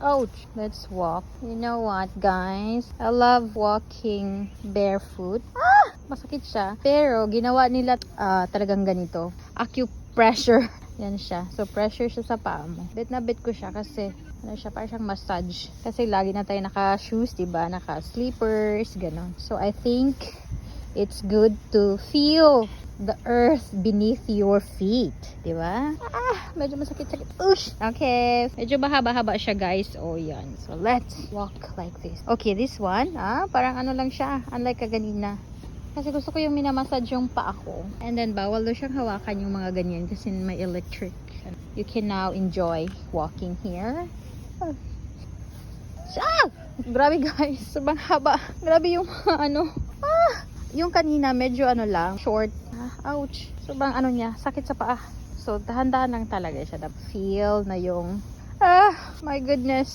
Ouch! Let's walk. You know what, guys? I love walking barefoot. Masakit siya. Pero, ginawa nila talagang ganito. Acupressure. Yan siya. So, pressure siya sa paa mo. Bit na bit ko siya kasi ano siya, parang siyang massage. Kasi lagi na tayo naka-shoes, diba? Naka-sleepers, gano'n. So, I think it's good to feel the earth beneath your feet. Diba? Medyo masakit-sakit. Ush! Okay. Medyo mahaba-haba siya, guys. Oh, yan. So, let's walk like this. Okay, this one, parang ano lang siya. Unlike kaganina. Kasi gusto ko yung minamassage yung paa ko. And then, bawal daw siyang hawakan yung mga ganyan kasi may electric. You can now enjoy walking here. Grabe, guys. Sobrang haba. Grabe yung ano. Yung kanina, medyo ano lang, short. Ouch. Sobrang ano niya, sakit sa paa. So, dahan-dahan lang talaga siya. Feel na yung, my goodness.